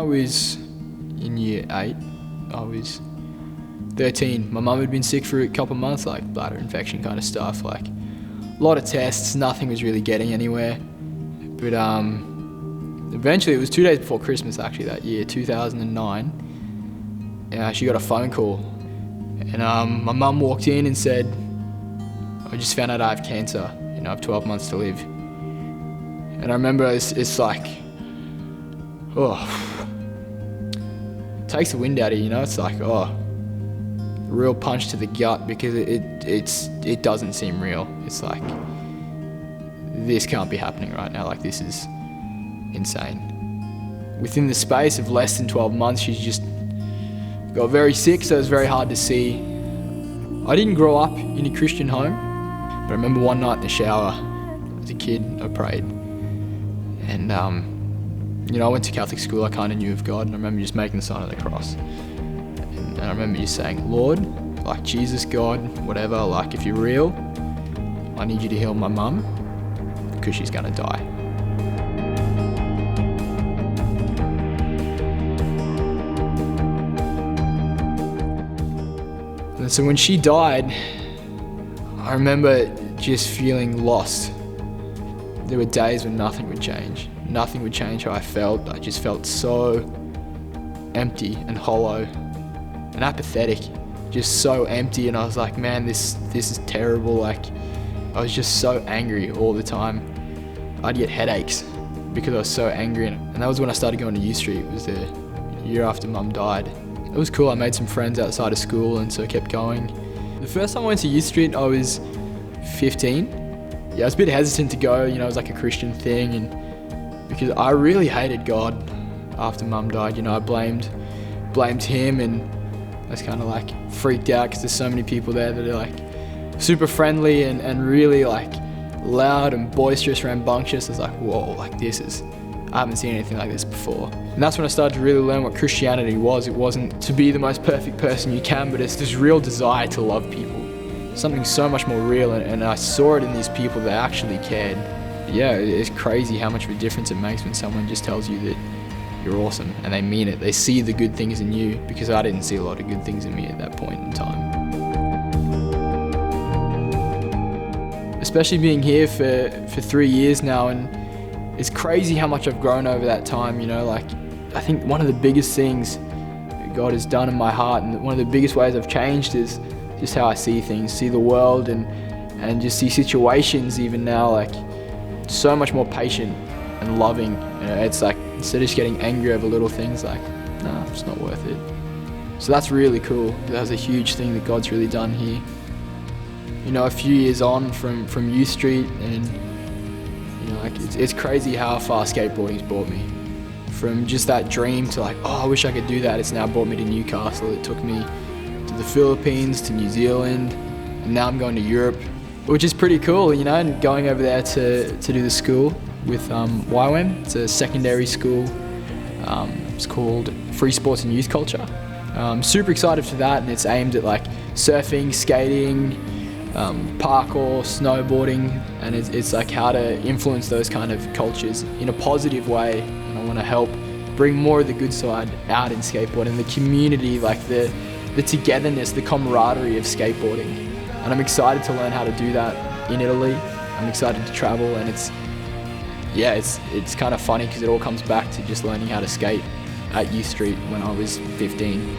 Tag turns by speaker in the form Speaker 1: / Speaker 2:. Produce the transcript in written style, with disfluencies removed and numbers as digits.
Speaker 1: I was in year 8, I was 13. My mum had been sick for a couple of months, like bladder infection kind of stuff, like a lot of tests, nothing was really getting anywhere. But eventually, it was 2 days before Christmas actually that year, 2009, she got a phone call. And my mum walked in and said, I just found out I have cancer, I have 12 months to live. And I remember it's like, it takes the wind out of you, it's like, a real punch to the gut, because it doesn't seem real. It's like, this can't be happening right now, like this is insane. Within the space of less than 12 months, she's just got very sick, so it was very hard to see. I didn't grow up in a Christian home, but I remember one night in the shower, as a kid, I prayed. And I went to Catholic school, I kind of knew of God, and I remember just making the sign of the cross. And I remember just saying, Lord, like Jesus, God, whatever, like if you're real, I need you to heal my mum, because she's gonna die. And so when she died, I remember just feeling lost. There were days when nothing would change. Nothing would change how I felt. I just felt so empty and hollow and apathetic, just so empty. And I was like, man, this is terrible. Like, I was just so angry all the time. I'd get headaches because I was so angry. And that was when I started going to U Street. It was the year after Mum died. It was cool. I made some friends outside of school, and so I kept going. The first time I went to U Street, I was 15. Yeah, I was a bit hesitant to go, it was like a Christian thing, and because I really hated God after Mum died. I blamed him, and I was kind of like freaked out because there's so many people there that are like super friendly and really like loud and boisterous, rambunctious. I was like, whoa, like I haven't seen anything like this before. And that's when I started to really learn what Christianity was. It wasn't to be the most perfect person you can, but it's this real desire to love people. Something so much more real, and I saw it in these people that actually cared. Yeah, it's crazy how much of a difference it makes when someone just tells you that you're awesome, and they mean it. They see the good things in you, because I didn't see a lot of good things in me at that point in time. Especially being here for 3 years now, and it's crazy how much I've grown over that time, like I think one of the biggest things that God has done in my heart, and one of the biggest ways I've changed, is just how I see things, see the world, and just see situations even now, like so much more patient and loving. It's like, instead of just getting angry over little things, like, nah, it's not worth it. So that's really cool. That's a huge thing that God's really done here. A few years on from U Street, and it's crazy how far skateboarding's brought me. From just that dream to like, I wish I could do that. It's now brought me to Newcastle. It took me to the Philippines, to New Zealand, and now I'm going to Europe, which is pretty cool, and going over there to do the school with YWAM. It's a secondary school. It's called Free Sports and Youth Culture. I'm super excited for that, and it's aimed at like surfing, skating, parkour, snowboarding, and it's like how to influence those kind of cultures in a positive way. And I want to help bring more of the good side out in skateboarding, the community, like the togetherness, the camaraderie of skateboarding. And I'm excited to learn how to do that in Italy. I'm excited to travel, and it's kind of funny because it all comes back to just learning how to skate at U Street when I was 15.